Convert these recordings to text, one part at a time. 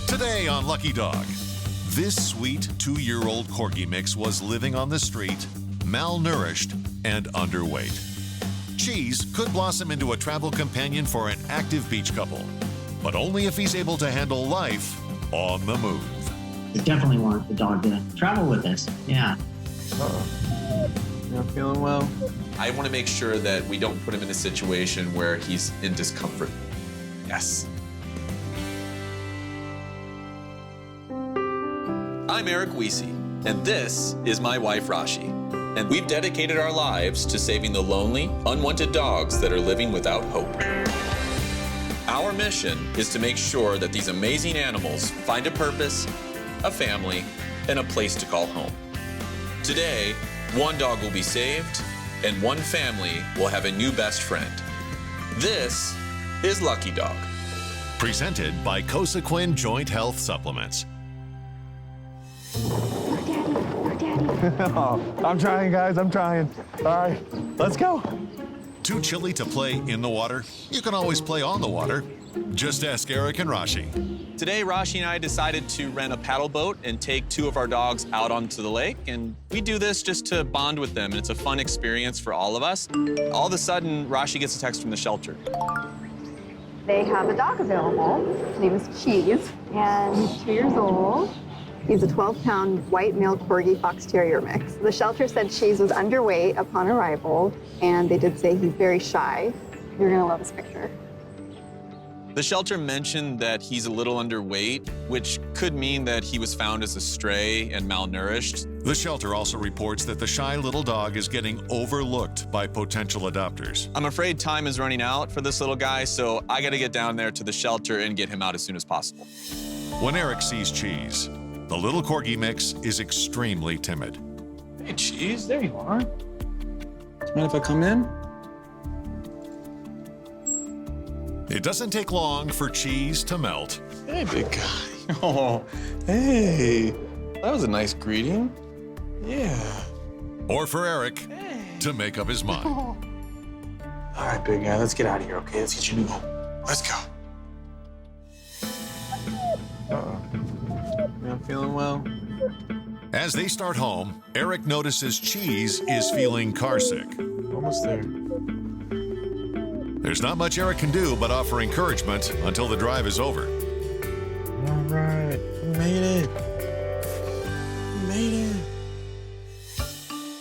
Today on Lucky Dog, this sweet 2-year-old Corgi mix was living on the street, malnourished and underweight. Cheese could blossom into a travel companion for an active beach couple, but only if he's able to handle life on the move. We definitely want the dog to travel with us, yeah. Not feeling well? I want to make sure that we don't put him in a situation where he's in discomfort. Yes. I'm Eric Weesey, and this is my wife, Rashi. And we've dedicated our lives to saving the lonely, unwanted dogs that are living without hope. Our mission is to make sure that these amazing animals find a purpose, a family, and a place to call home. Today, one dog will be saved, and one family will have a new best friend. This is Lucky Dog. Presented by Cosequin Joint Health Supplements. Oh, I'm trying, guys. I'm trying. All right, let's go. Too chilly to play in the water? You can always play on the water. Just ask Eric and Rashi. Today, Rashi and I decided to rent a paddle boat and take 2 of our dogs out onto the lake. And we do this just to bond with them. And it's a fun experience for all of us. All of a sudden, Rashi gets a text from the shelter. They have a dog available. His name is Cheese, and he's 2 years old. He's a 12-pound white male Corgi Fox Terrier mix. The shelter said Cheese was underweight upon arrival, and they did say he's very shy. You're gonna love his picture. The shelter mentioned that he's a little underweight, which could mean that he was found as a stray and malnourished. The shelter also reports that the shy little dog is getting overlooked by potential adopters. I'm afraid time is running out for this little guy, so I gotta get down there to the shelter and get him out as soon as possible. When Eric sees Cheese, the little Corgi mix is extremely timid. Hey, Cheese, there you are. Do you mind if I come in? It doesn't take long for Cheese to melt. Hey, big guy. Oh, hey. That was a nice greeting. Yeah. Or for Eric to make up his mind. All right, big guy, let's get out of here, okay? Let's get you a new home. Let's go. Uh-oh. Not feeling well? As they start home, Eric notices Cheese is feeling carsick. Almost there. There's not much Eric can do but offer encouragement until the drive is over. All right, we made it. We made it.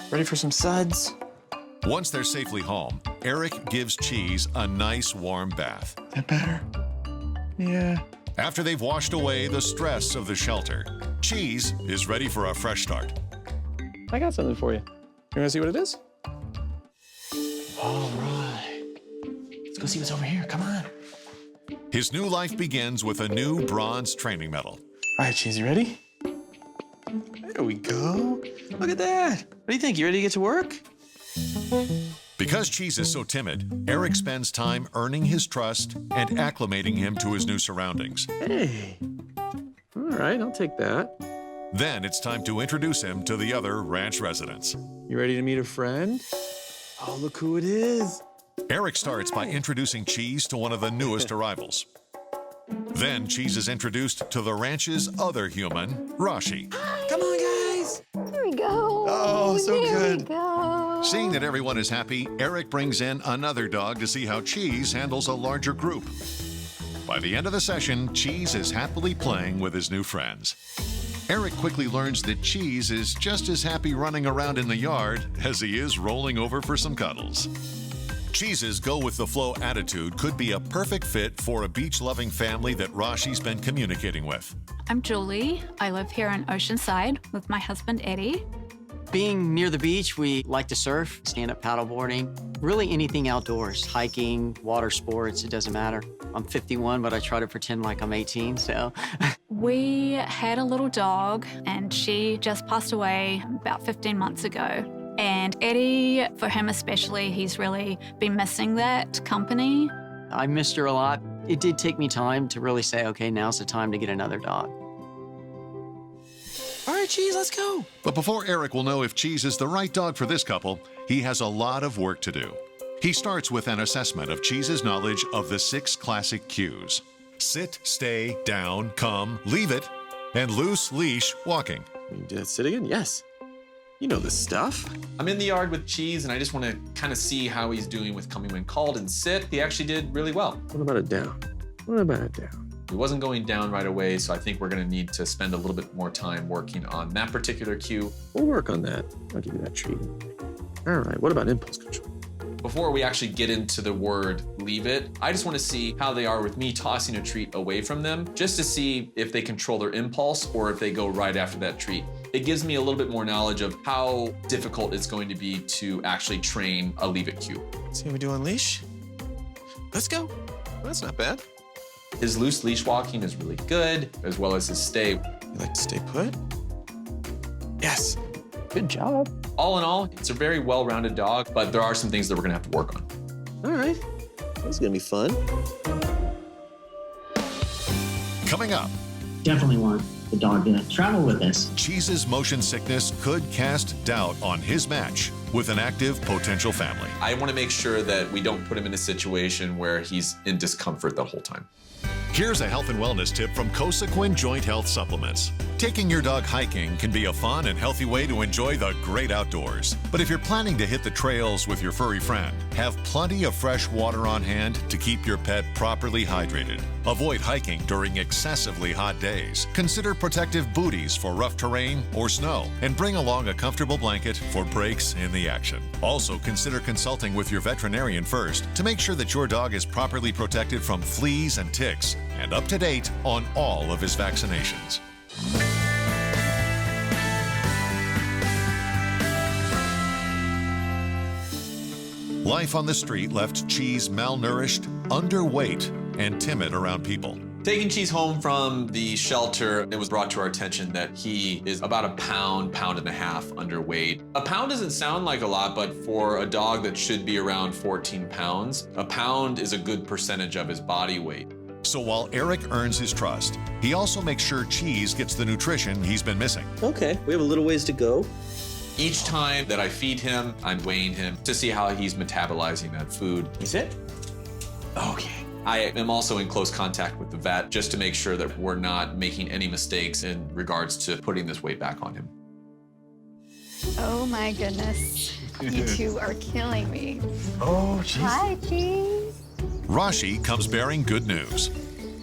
Ready for some suds? Once they're safely home, Eric gives Cheese a nice warm bath. That better? Yeah. After they've washed away the stress of the shelter, Cheese is ready for a fresh start. I got something for you. You wanna see what it is? All right. Let's go see what's over here, come on. His new life begins with a new bronze training medal. All right, Cheese, you ready? There we go. Look at that. What do you think? You ready to get to work? Because Cheese is so timid, Eric spends time earning his trust and acclimating him to his new surroundings. Hey. All right, I'll take that. Then it's time to introduce him to the other ranch residents. You ready to meet a friend? Oh, look who it is. Eric starts by introducing Cheese to one of the newest arrivals. Then Cheese is introduced to the ranch's other human, Rashi. Come on, guys. There we go. Oh, so there good. We go. Seeing that everyone is happy, Eric brings in another dog to see how Cheese handles a larger group. By the end of the session, Cheese is happily playing with his new friends. Eric quickly learns that Cheese is just as happy running around in the yard as he is rolling over for some cuddles. Cheese's go-with-the-flow attitude could be a perfect fit for a beach-loving family that Rashi's been communicating with. I'm Julie. I live here in Oceanside with my husband, Eddie. Being near the beach, we like to surf, stand-up paddleboarding, really anything outdoors, hiking, water sports, it doesn't matter. I'm 51, but I try to pretend like I'm 18, so. We had a little dog, and she just passed away about 15 months ago. And Eddie, for him especially, he's really been missing that company. I missed her a lot. It did take me time to really say, okay, now's the time to get another dog. All right, Cheese, let's go. But before Eric will know if Cheese is the right dog for this couple, he has a lot of work to do. He starts with an assessment of Cheese's knowledge of the 6 classic cues. sit, stay, down, come, leave it, and loose leash walking. Can you do that sit again? Yes. You know this stuff. I'm in the yard with Cheese, and I just want to kind of see how he's doing with coming when called and sit. He actually did really well. What about it down? What about it down? He wasn't going down right away, so I think we're going to need to spend a little bit more time working on that particular cue. We'll work on that. I'll give you that treat. All right, what about impulse control? Before we actually get into the word leave it, I just want to see how they are with me tossing a treat away from them, just to see if they control their impulse or if they go right after that treat. It gives me a little bit more knowledge of how difficult it's going to be to actually train a leave it cue. See how we do on leash? Let's go. Well, that's not bad. His loose leash walking is really good, as well as his stay. You like to stay put? Yes. Good job. All in all, it's a very well-rounded dog, but there are some things that we're gonna have to work on. All right. This is gonna be fun. Coming up, Definitely want the dog to travel with us. Cheese's motion sickness could cast doubt on his match with an active potential family. I want to make sure that we don't put him in a situation where he's in discomfort the whole time. Here's a health and wellness tip from Cosequin Joint Health Supplements. Taking your dog hiking can be a fun and healthy way to enjoy the great outdoors. But if you're planning to hit the trails with your furry friend, have plenty of fresh water on hand to keep your pet properly hydrated. Avoid hiking during excessively hot days. Consider protective booties for rough terrain or snow, and bring along a comfortable blanket for breaks in the action. Also, consider consulting with your veterinarian first to make sure that your dog is properly protected from fleas and ticks and up to date on all of his vaccinations. Life on the street left Cheese malnourished, underweight, and timid around people. Taking Cheese home from the shelter, it was brought to our attention that he is about a pound and a half underweight. A pound doesn't sound like a lot, but for a dog that should be around 14 pounds, a pound is a good percentage of his body weight. So while Eric earns his trust, he also makes sure Cheese gets the nutrition he's been missing. Okay, we have a little ways to go. Each time that I feed him, I'm weighing him to see how he's metabolizing that food. Is it? Okay. I am also in close contact with the vet just to make sure that we're not making any mistakes in regards to putting this weight back on him. Oh my goodness. You two are killing me. Oh, jeez. Hi, Cheese. Rashi comes bearing good news.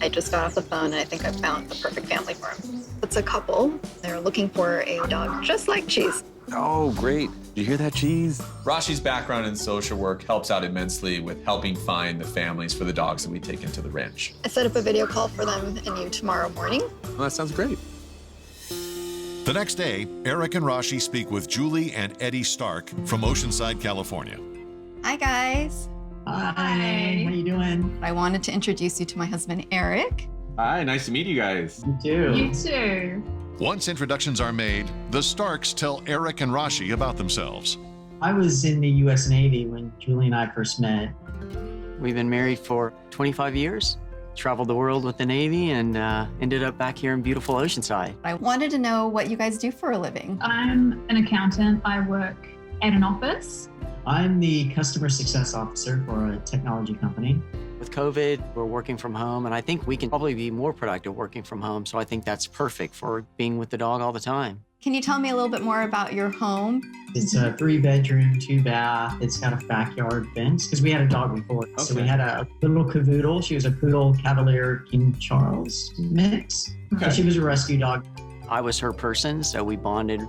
I just got off the phone and I think I found the perfect family for him. It's a couple. They're looking for a dog just like Cheese. Oh, great. Did you hear that, Cheese? Rashi's background in social work helps out immensely with helping find the families for the dogs that we take into the ranch. I set up a video call for them and you tomorrow morning. Well, that sounds great. The next day, Eric and Rashi speak with Julie and Eddie Stark from Oceanside, California. Hi, guys. Hi. How you doing? I wanted to introduce you to my husband, Eric. Hi, nice to meet you guys. You too. You too. Once introductions are made, the Starks tell Eric and Rashi about themselves. I was in the U.S. Navy when Julie and I first met. We've been married for 25 years, traveled the world with the Navy, and ended up back here in beautiful Oceanside. I wanted to know what you guys do for a living. I'm an accountant. I work at an office. I'm the customer success officer for a technology company. With COVID, we're working from home, and I think we can probably be more productive working from home. So I think that's perfect for being with the dog all the time. Can you tell me a little bit more about your home? It's a 3-bedroom, 2-bath. It's got a backyard fence because we had a dog before. So we had a little cavoodle. She was a poodle Cavalier King Charles mix. Okay. So she was a rescue dog. I was her person, so we bonded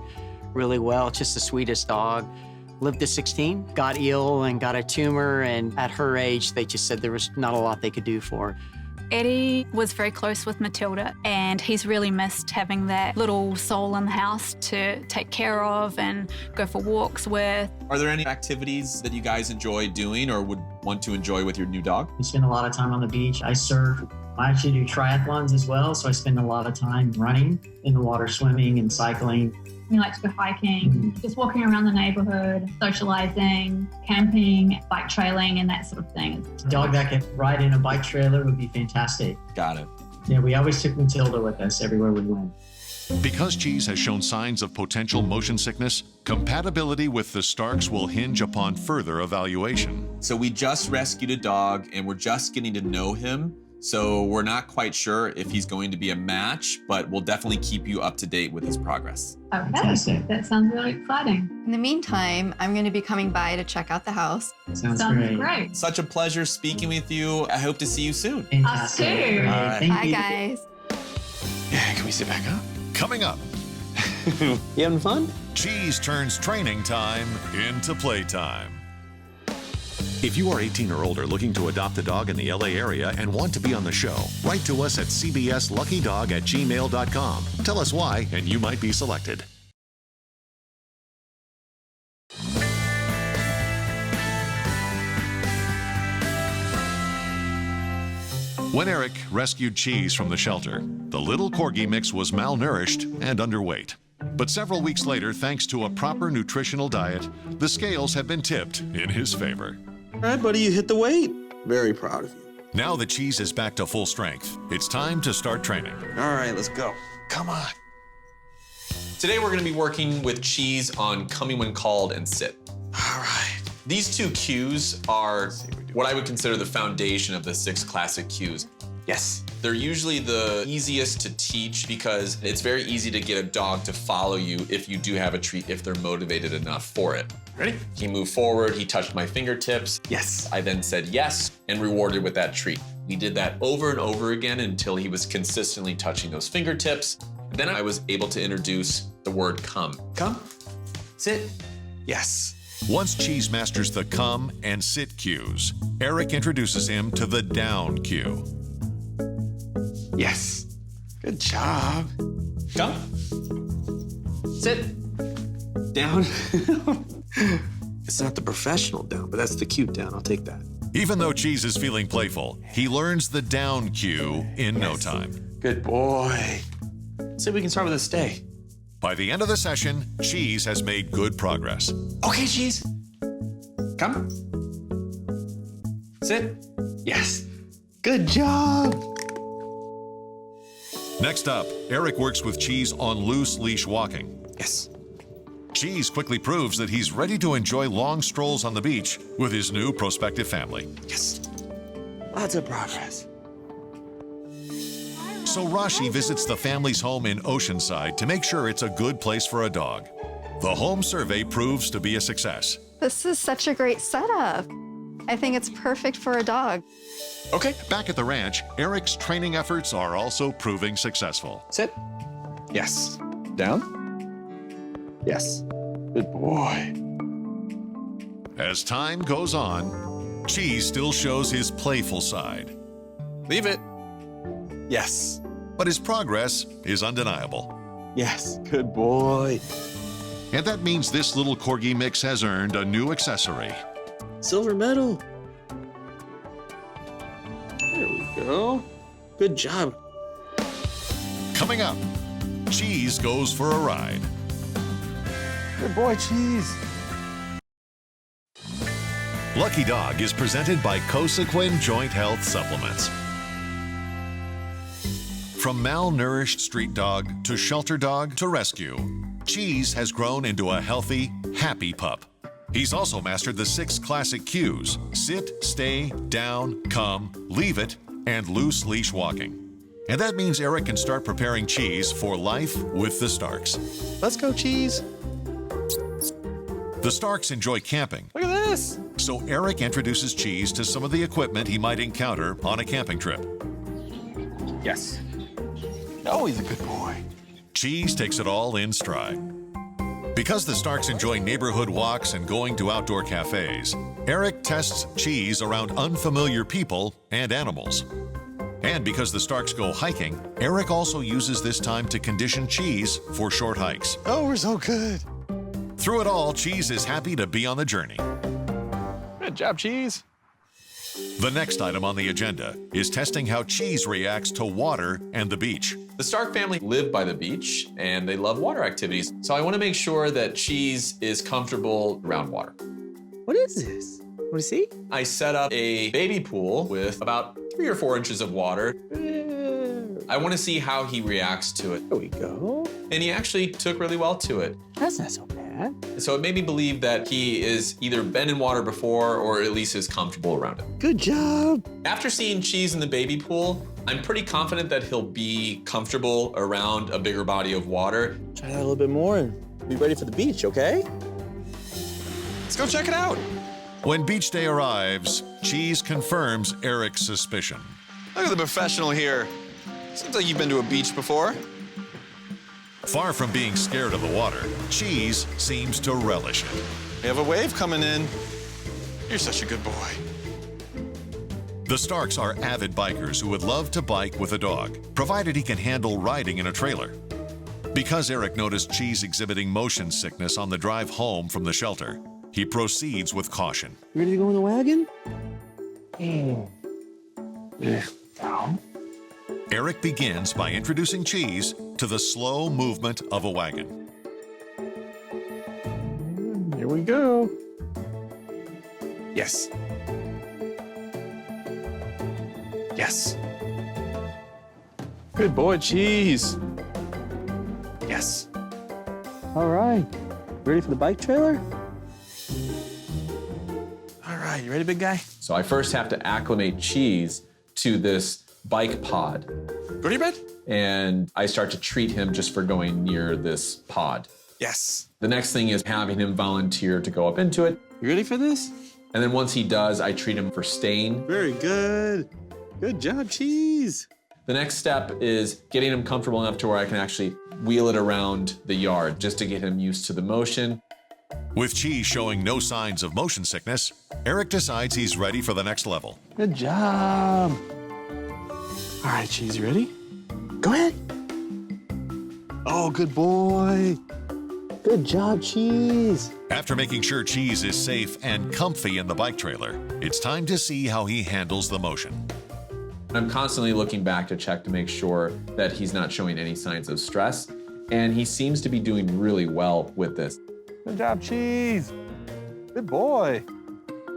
really well. Just the sweetest dog. Lived to 16, got ill and got a tumor, and at her age, they just said there was not a lot they could do for her. Eddie was very close with Matilda, and he's really missed having that little soul in the house to take care of and go for walks with. Are there any activities that you guys enjoy doing or would want to enjoy with your new dog? We spend a lot of time on the beach. I surf. I actually do triathlons as well, so I spend a lot of time running in the water, swimming and cycling. We like to go hiking, just walking around the neighborhood, socializing, camping, bike trailing, and that sort of thing. A dog that can ride in a bike trailer would be fantastic. Got it. Yeah, we always took Matilda with us everywhere we went. Because Cheese has shown signs of potential motion sickness, compatibility with the Starks will hinge upon further evaluation. So we just rescued a dog and we're just getting to know him. So we're not quite sure if he's going to be a match, but we'll definitely keep you up to date with his progress. Okay, Fantastic. that sounds really exciting. In the meantime, I'm going to be coming by to check out the house. Sounds Sounds great. great. Such a pleasure speaking with you. I hope to see you soon. Fantastic. Us too. Great. All right. Thank Hi, you. guys. Yeah, can we sit back up? Coming up, You having fun? Cheese turns training time into playtime. If you are 18 or older looking to adopt a dog in the LA area and want to be on the show, write to us at cbsluckydog@gmail.com. Tell us why, and you might be selected. When Eric rescued Cheese from the shelter, the little Corgi mix was malnourished and underweight. But several weeks later, thanks to a proper nutritional diet, the scales have been tipped in his favor. All right, buddy, you hit the weight. Very proud of you. Now that Cheese is back to full strength, it's time to start training. All right, let's go. Come on. Today we're going to be working with Cheese on coming when called and sit. All right. These two cues are what I would consider the foundation of the 6 classic cues. Yes. They're usually the easiest to teach because it's very easy to get a dog to follow you if you do have a treat, if they're motivated enough for it. Ready? He moved forward, he touched my fingertips. Yes. I then said yes and rewarded with that treat. We did that over and over again until he was consistently touching those fingertips. Then I was able to introduce the word come. Come. Sit. Yes. Once Cheese masters the come and sit cues, Eric introduces him to the down cue. Yes. Good job. Come. Sit. Down. It's not the professional down, but that's the cute down. I'll take that. Even though Cheese is feeling playful, he learns the down cue in no time. Good boy. See if we can start with a stay. By the end of the session, Cheese has made good progress. Okay, Cheese. Come. Sit. Yes. Good job. Next up, Eric works with Cheese on loose leash walking. Yes. Cheese quickly proves that he's ready to enjoy long strolls on the beach with his new prospective family. Yes. Lots of progress. So Rashi visits the family's home in Oceanside to make sure it's a good place for a dog. The home survey proves to be a success. This is such a great setup. I think it's perfect for a dog. Okay, back at the ranch, Eric's training efforts are also proving successful. Sit. Yes. Down. Yes. Good boy. As time goes on, Cheese still shows his playful side, Leave it. Yes. but his progress is undeniable. Yes. Good boy. And that means this little Corgi mix has earned a new accessory. Silver medal. There we go. Good job. Coming up, Cheese goes for a ride. Good boy, Cheese. Lucky Dog is presented by Cosequin Joint Health Supplements. From malnourished street dog to shelter dog to rescue, Cheese has grown into a healthy, happy pup. He's also mastered the 6 classic cues: sit, stay, down, come, leave it, and loose leash walking. And that means Eric can start preparing Cheese for life with the Starks. Let's go, Cheese. The Starks enjoy camping, Look at this. so Eric introduces Cheese to some of the equipment he might encounter on a camping trip. Yes. Oh, he's a good boy. Cheese takes it all in stride. Because the Starks enjoy neighborhood walks and going to outdoor cafes, Eric tests Cheese around unfamiliar people and animals. And because the Starks go hiking, Eric also uses this time to condition Cheese for short hikes. Oh, we're so good. Through it all, Cheese is happy to be on the journey. Good job, Cheese. The next item on the agenda is testing how Cheese reacts to water and the beach. The Stark family live by the beach and they love water activities. So I want to make sure that Cheese is comfortable around water. What is this? Want to see? I set up a baby pool with about 3 or 4 inches of water. I want to see how he reacts to it. There we go. And he actually took really well to it. That's not so bad. that. So it made me believe that he is either been in water before or at least is comfortable around it. Good job. After seeing Cheese in the baby pool, I'm pretty confident that he'll be comfortable around a bigger body of water. Try that a little bit more and be ready for the beach, okay? Let's go check it out. When beach day arrives, Cheese confirms Eric's suspicion. Look at the professional here. Seems like you've been to a beach before. Far from being scared of the water, Cheese seems to relish it. We have a wave coming in. You're such a good boy. The Starks are avid bikers who would love to bike with a dog, provided he can handle riding in a trailer. Because Eric noticed Cheese exhibiting motion sickness on the drive home from the shelter, he proceeds with caution. You ready to go in the wagon? Down. Eric begins by introducing Cheese to the slow movement of a wagon. Here we go. Yes. Yes. Good boy, Cheese. Yes. All right. Ready for the bike trailer? All right, you ready, big guy? So I first have to acclimate Cheese to this bike pod. Go to your bed? And I start to treat him just for going near this pod. Yes. The next thing is having him volunteer to go up into it. You ready for this? And then once he does, I treat him for staying. Very good. Good job, Cheese. The next step is getting him comfortable enough to where I can actually wheel it around the yard just to get him used to the motion. With Cheese showing no signs of motion sickness, Eric decides he's ready for the next level. Good job. All right, Cheese, you ready? Go ahead. Oh, good boy. Good job, Cheese. After making sure Cheese is safe and comfy in the bike trailer, it's time to see how he handles the motion. I'm constantly looking back to check to make sure that he's not showing any signs of stress, and he seems to be doing really well with this. Good job, Cheese. Good boy.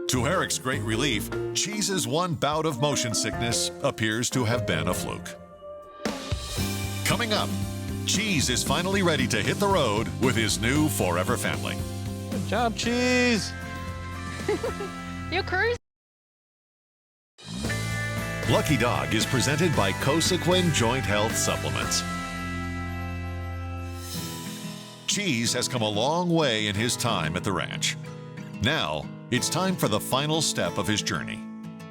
To Eric's great relief, Cheese's one bout of motion sickness appears to have been a fluke. Coming up, Cheese is finally ready to hit the road with his new forever family. Good job, Cheese. You're cruising. Lucky Dog is presented by Cosequin Joint Health Supplements. Cheese has come a long way in his time at the ranch. Now, it's time for the final step of his journey,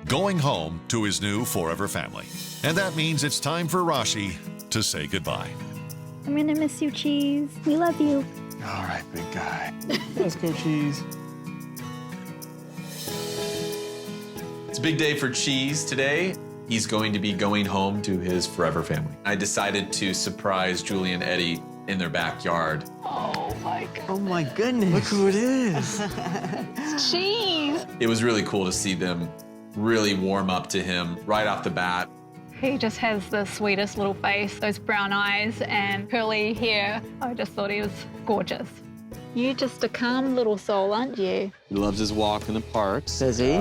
going home to his new forever family. And that means it's time for Rashi to say goodbye. I'm gonna miss you, Cheese. We love you. All right, big guy. Let's go, Cheese. It's a big day for Cheese today. He's going to be going home to his forever family. I decided to surprise Julie and Eddie in their backyard. Oh my goodness. Look who it is. Cheese. It was really cool to see them really warm up to him right off the bat. He just has the sweetest little face, those brown eyes and curly hair. I just thought he was gorgeous. You're just a calm little soul, aren't you? He loves his walk in the parks. Does he?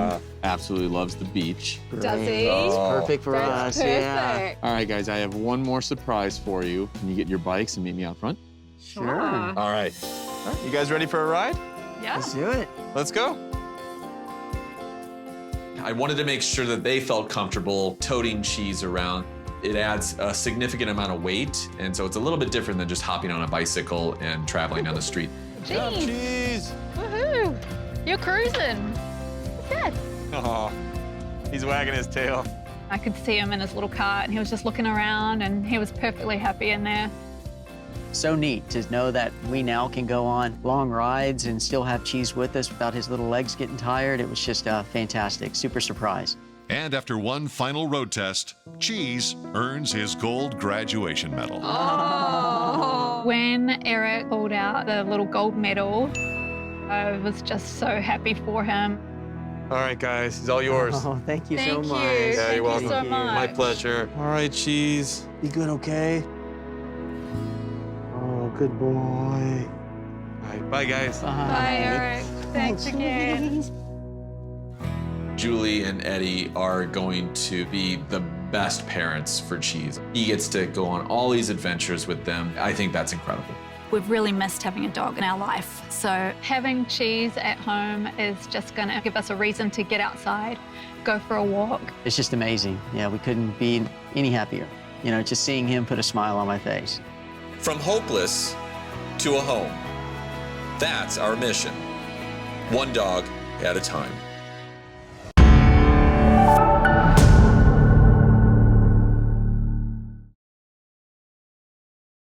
Absolutely loves the beach. Does he? It's perfect for That's us. perfect. Yeah. All right, guys, I have one more surprise for you. Can you get your bikes and meet me out front? Sure. All right. You guys ready for a ride? Yeah. Let's do it. Let's go. I wanted to make sure that they felt comfortable toting Cheese around. It adds a significant amount of weight, and so it's a little bit different than just hopping on a bicycle and traveling down the street. Good job, Cheese. Cheese. Woohoo. You're cruising. Good. Oh, he's wagging his tail. I could see him in his little cart and he was just looking around and he was perfectly happy in there. So neat to know that we now can go on long rides and still have Cheese with us without his little legs getting tired. It was just fantastic, super surprise. And after one final road test, Cheese earns his gold graduation medal. When Eric pulled out the little gold medal, I was just so happy for him. All right, guys, he's all yours. Oh, thank you so Thank you. much. Yeah, Thank you're welcome. you so much. My pleasure. All right, Cheese. You good, okay? Oh, good boy. All right, bye, guys. Bye, Eric. Thanks again. Julie and Eddie are going to be the best parents for Cheese. He gets to go on all these adventures with them. I think that's incredible. We've really missed having a dog in our life. So having Cheese at home is just gonna give us a reason to get outside, go for a walk. It's just amazing. Yeah, we couldn't be any happier. You know, just seeing him put a smile on my face. From hopeless to a home. That's our mission. One dog at a time.